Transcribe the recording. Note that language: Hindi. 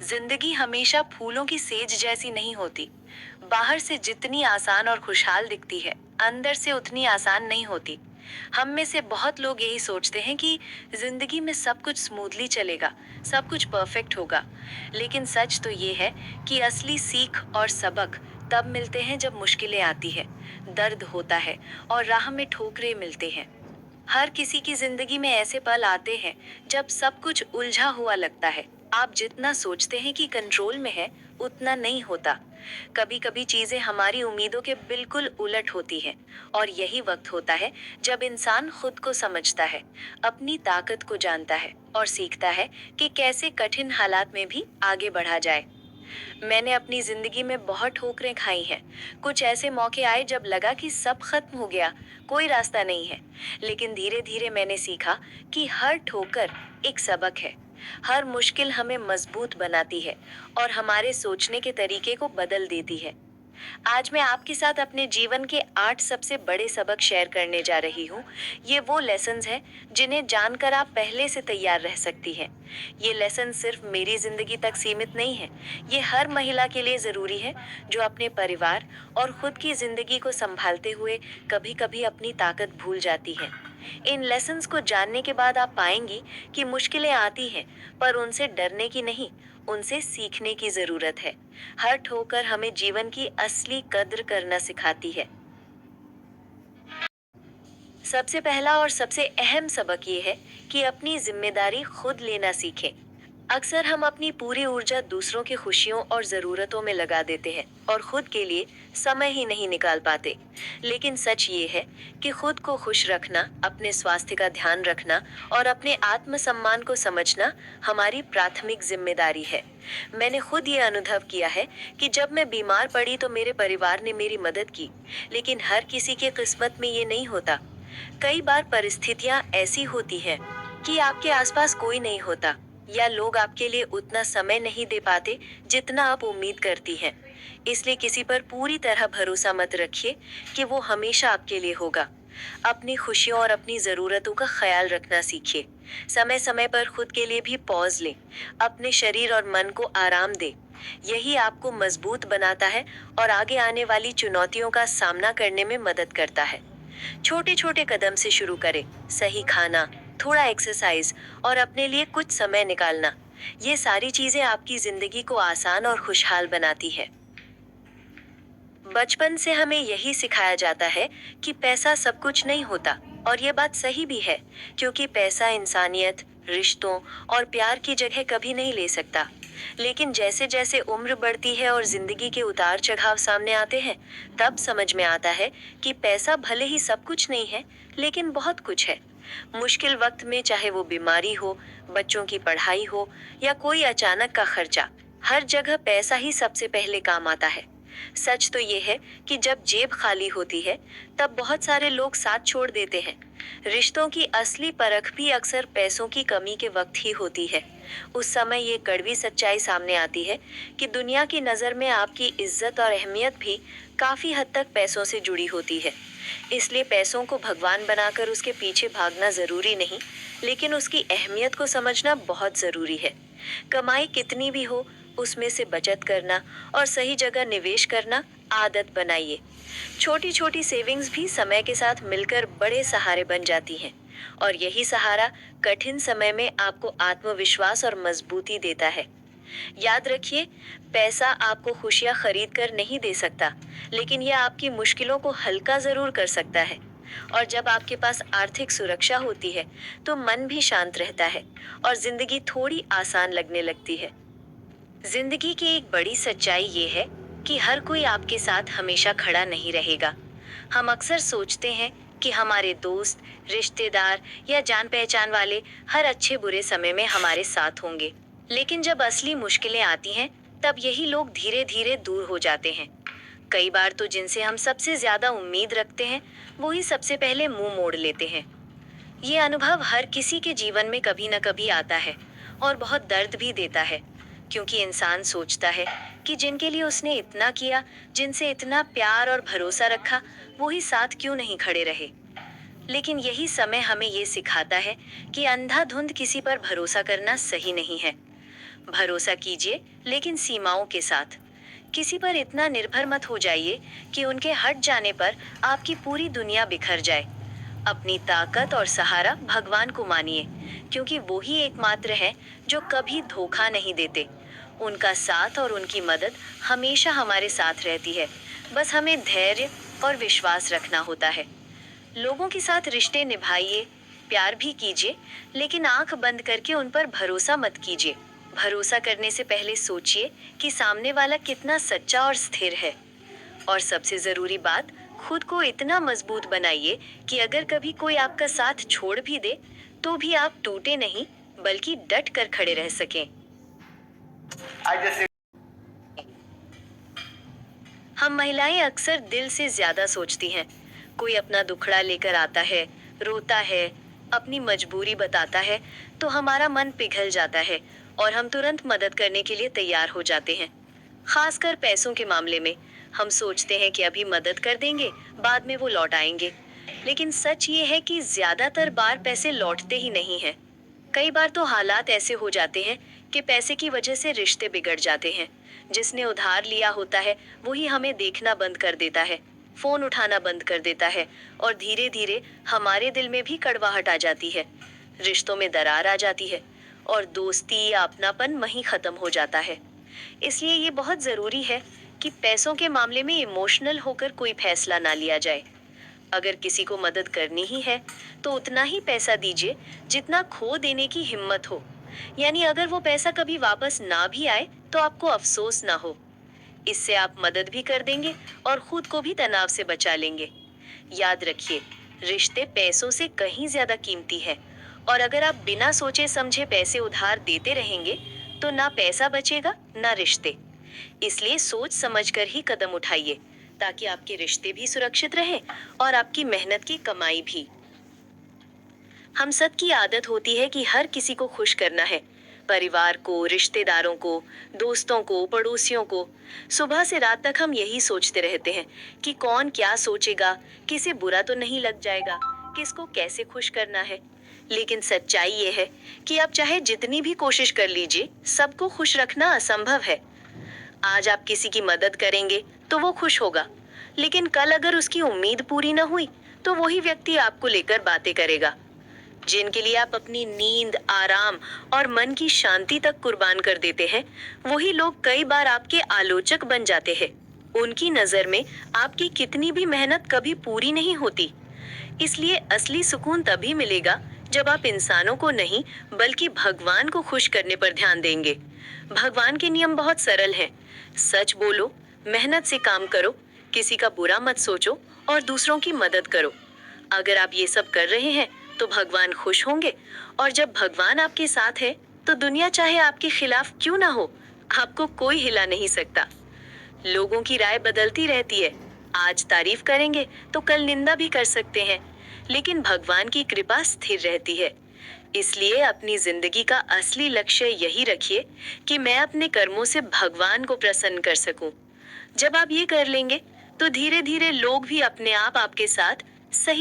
जिंदगी हमेशा फूलों की सेज जैसी नहीं होती। बाहर से जितनी आसान और खुशहाल दिखती है, अंदर से उतनी आसान नहीं होती। हम में से बहुत लोग यही सोचते हैं कि जिंदगी में सब कुछ स्मूथली चलेगा, सब कुछ परफेक्ट होगा। लेकिन सच तो ये है कि असली सीख और सबक तब मिलते हैं जब मुश्किलें आती है, दर्द होता है और राह में ठोकरें मिलते हैं। हर किसी की जिंदगी में ऐसे पल आते हैं जब सब कुछ उलझा हुआ लगता है। आप जितना सोचते हैं कि कंट्रोल में है, उतना नहीं होता। कभी कभी चीजें हमारी उम्मीदों के बिल्कुल उलट होती हैं, और यही वक्त होता है जब इंसान खुद को समझता है, अपनी ताकत को जानता है और सीखता है कि कैसे कठिन हालात में भी आगे बढ़ा जाए। मैंने अपनी जिंदगी में बहुत ठोकरें खाई हैं। कुछ ऐसे मौके आए जब लगा कि सब खत्म हो गया, कोई रास्ता नहीं है। लेकिन धीरे धीरे मैंने सीखा कि हर ठोकर एक सबक है। हर मुश्किल हमें मजबूत बनाती है और हमारे सोचने के तरीके को बदल देती है। आज मैं आपके साथ अपने जीवन के 8 सबसे बड़े सबक शेयर करने जा रही हूँ। ये वो लेसन्स हैं जिन्हें जानकर आप पहले से तैयार रह सकती हैं। ये लेसन सिर्फ मेरी जिंदगी तक सीमित नहीं है। ये हर महिला के लिए जरूरी है जो अपने परिवार और खुद की जिंदगी को संभालते हुए कभी-कभी अपनी ताकत भूल जाती है। इन लेसन्स को जानने के बाद आप पाएंगी कि मुश्किलें आती हैं, पर उनसे डरने की नहीं, उनसे सीखने की जरूरत है। हर ठोकर हमें जीवन की असली कद्र करना सिखाती है। सबसे पहला और सबसे अहम सबक ये है कि अपनी जिम्मेदारी खुद लेना सीखें। अक्सर हम अपनी पूरी ऊर्जा दूसरों की खुशियों और जरूरतों में लगा देते हैं और खुद के लिए समय ही नहीं निकाल पाते। लेकिन सच ये है कि खुद को खुश रखना, अपने स्वास्थ्य का ध्यान रखना और अपने आत्मसम्मान को समझना हमारी प्राथमिक जिम्मेदारी है। मैंने खुद ये अनुभव किया है कि जब मैं बीमार पड़ी तो मेरे परिवार ने मेरी मदद की, लेकिन हर किसी की किस्मत में ये नहीं होता। कई बार परिस्थितियां ऐसी होती हैं कि आपके आसपास कोई नहीं होता, या लोग आपके लिए उतना समय नहीं दे पाते जितना आप उम्मीद करती हैं। इसलिए किसी पर पूरी तरह भरोसा मत रखिए कि वो हमेशा आपके लिए होगा। अपनी खुशियों और अपनी ज़रूरतों का ख्याल रखना सीखिए। समय समय पर खुद के लिए भी पॉज लें। अपने शरीर और मन को आराम दें। यही आपको मजबूत बनाता है और आगे आने वाली चुनौतियों का सामना करने में मदद करता है। छोटे छोटे कदम से शुरू करें। सही खाना, थोड़ा एक्सरसाइज और अपने लिए कुछ समय निकालना, ये सारी चीजें आपकी जिंदगी को आसान और खुशहाल बनाती है। बचपन से हमें यही सिखाया जाता है कि पैसा सब कुछ नहीं होता, और ये बात सही भी है, क्योंकि पैसा इंसानियत, रिश्तों और प्यार की जगह कभी नहीं ले सकता। लेकिन जैसे जैसे उम्र बढ़ती है और जिंदगी के उतार चढ़ाव सामने आते हैं, तब समझ में आता है कि पैसा भले ही सब कुछ नहीं है, लेकिन बहुत कुछ है। मुश्किल वक्त में, चाहे वो बीमारी हो, बच्चों की पढ़ाई हो या कोई अचानक का खर्चा, हर जगह पैसा ही सबसे पहले काम आता है। सच तो ये है कि जब जेब खाली होती है, तब बहुत सारे लोग साथ छोड़ देते हैं। रिश्तों की असली परख भी अक्सर पैसों की कमी के वक्त ही होती है। उस समय ये कड़वी सच्चाई सामने आती है कि दुनिया की नज़र में आपकी इज्जत और अहमियत भी काफी हद तक पैसों से जुड़ी होती है। इसलिए पैसों को भगवान बनाकर उसके पीछे भागना जरूरी नहीं, लेकिन उसकी अहमियत को समझना बहुत जरूरी है। कमाई कितनी भी हो, उसमें से बचत करना और सही जगह निवेश करना आदत बनाइए। छोटी छोटी सेविंग्स भी समय के साथ मिलकर बड़े सहारे बन जाती हैं, और यही सहारा कठिन समय में आपको आत्मविश्वास और मजबूती देता है। याद रखिए, पैसा आपको खुशियां खरीद कर नहीं दे सकता, लेकिन यह आपकी मुश्किलों को हल्का जरूर कर सकता है। और जब आपके पास आर्थिक सुरक्षा होती है, तो मन भी शांत रहता है और जिंदगी थोड़ी आसान लगने लगती है। जिंदगी की एक बड़ी सच्चाई ये है कि हर कोई आपके साथ हमेशा खड़ा नहीं रहेगा। हम अक्सर सोचते हैं कि हमारे दोस्त, रिश्तेदार या जान पहचान वाले हर अच्छे बुरे समय में हमारे साथ होंगे। लेकिन जब असली मुश्किलें आती हैं, तब यही लोग धीरे धीरे दूर हो जाते हैं। कई बार तो जिनसे हम सबसे ज्यादा उम्मीद रखते हैं, वो ही सबसे पहले मुंह मोड़ लेते हैं। ये अनुभव हर किसी के जीवन में कभी न कभी आता है, और बहुत दर्द भी देता है, क्योंकि इंसान सोचता है कि जिनके लिए उसने इतना किया, जिनसे इतना प्यार और भरोसा रखा, वो ही साथ क्यों नहीं खड़े रहे। लेकिन यही समय हमें ये सिखाता है कि अंधाधुंध किसी पर भरोसा करना सही नहीं है। भरोसा कीजिए, लेकिन सीमाओं के साथ। किसी पर इतना निर्भर मत हो जाइए कि उनके हट जाने पर आपकी पूरी दुनिया बिखर जाए। अपनी ताकत और सहारा भगवान को मानिए, क्योंकि वो ही एकमात्र है जो कभी धोखा नहीं देते। उनका साथ और उनकी मदद हमेशा हमारे साथ रहती है। बस हमें धैर्य और विश्वास रखना होता है। लोगों के साथ रिश्ते निभाइए, प्यार भी कीजिए, लेकिन आंख बंद करके उन पर भरोसा मत कीजिए। भरोसा करने से पहले सोचिए कि सामने वाला कितना सच्चा और स्थिर है। और सबसे जरूरी बात, खुद को इतना मजबूत बनाइए कि अगर कभी कोई आपका साथ छोड़ भी दे, तो भी आप टूटे नहीं, बल्कि डट कर खड़े रह सकें। हम महिलाएं अक्सर दिल से ज्यादा सोचती हैं। कोई अपना दुखड़ा लेकर आता है, रोता है, अपनी मजबूरी बताता है, तो हमारा मन पिघल जाता है और हम तुरंत मदद करने के लिए तैयार हो जाते हैं। खासकर पैसों के मामले में हम सोचते हैं कि अभी मदद कर देंगे, बाद में वो लौट आएंगे। लेकिन सच ये है कि ज्यादातर बार पैसे लौटते ही नहीं हैं। कई बार तो हालात ऐसे हो जाते हैं कि पैसे की वजह से रिश्ते बिगड़ जाते हैं। जिसने उधार लिया होता है वही हमें देखना बंद कर देता है, फोन उठाना बंद कर देता है, और धीरे धीरे हमारे दिल में भी कड़वाहट आ जाती है। रिश्तों में दरार आ जाती है और दोस्ती या अपनापन वहीं खत्म हो जाता है। इसलिए ये बहुत जरूरी है कि पैसों के मामले में इमोशनल होकर कोई फैसला ना लिया जाए। अगर किसी को मदद करनी ही है तो उतना ही पैसा दीजिए जितना खो देने की हिम्मत हो। यानी अगर वो पैसा कभी वापस ना भी आए तो आपको अफसोस ना हो। इससे आप मदद भी कर देंगे और खुद को भी तनाव से बचा लेंगे। याद रखिए, रिश्ते पैसों से कहीं ज्यादा कीमती है, और अगर आप बिना सोचे समझे पैसे उधार देते रहेंगे तो ना पैसा बचेगा ना रिश्ते। इसलिए सोच समझकर ही कदम उठाइए, ताकि आपके रिश्ते भी सुरक्षित रहें और आपकी मेहनत की कमाई भी। हम सब की आदत होती है कि हर किसी को खुश करना है, परिवार को, रिश्तेदारों को, दोस्तों को, पड़ोसियों को। सुबह से रात तक हम यही सोचते रहते हैं कि कौन क्या सोचेगा, किसे बुरा तो नहीं लग जाएगा, किसको कैसे खुश करना है। लेकिन सच्चाई ये है कि आप चाहे जितनी भी कोशिश कर लीजिए, सबको खुश रखना असंभव है। आज आप किसी की मदद करेंगे तो वो खुश होगा, लेकिन कल अगर उसकी उम्मीद पूरी न हुई तो वही व्यक्ति आपको लेकर बातें करेगा। जिनके लिए आप अपनी नींद, आराम और मन की शांति तक कुर्बान कर देते हैं, वही लोग कई बार आपके आलोचक बन जाते हैं। उनकी नजर में आपकी कितनी भी मेहनत कभी पूरी नहीं होती। इसलिए असली सुकून तभी मिलेगा जब आप इंसानों को नहीं, बल्कि भगवान को खुश करने पर ध्यान देंगे। भगवान के नियम बहुत सरल हैं। सच बोलो, मेहनत से काम करो, किसी का बुरा मत सोचो और दूसरों की मदद करो। अगर आप ये सब कर रहे हैं तो भगवान खुश होंगे, और जब भगवान आपके साथ है तो दुनिया चाहे आपके खिलाफ क्यों ना हो, आपको कोई हिला नहीं सकता। लोगों की राय बदलती रहती है, आज तारीफ करेंगे तो कल निंदा भी कर सकते हैं, लेकिन भगवान की कृपा स्थिर रहती है। इसलिए अपनी जिंदगी का असली लक्ष्य यही रखिए कि मैं अपने कर्मों से भगवान को प्रसन्न कर सकूं। जब आप ये कर लेंगे तो धीरे धीरे लोग भी अपने आप आपके साथ सही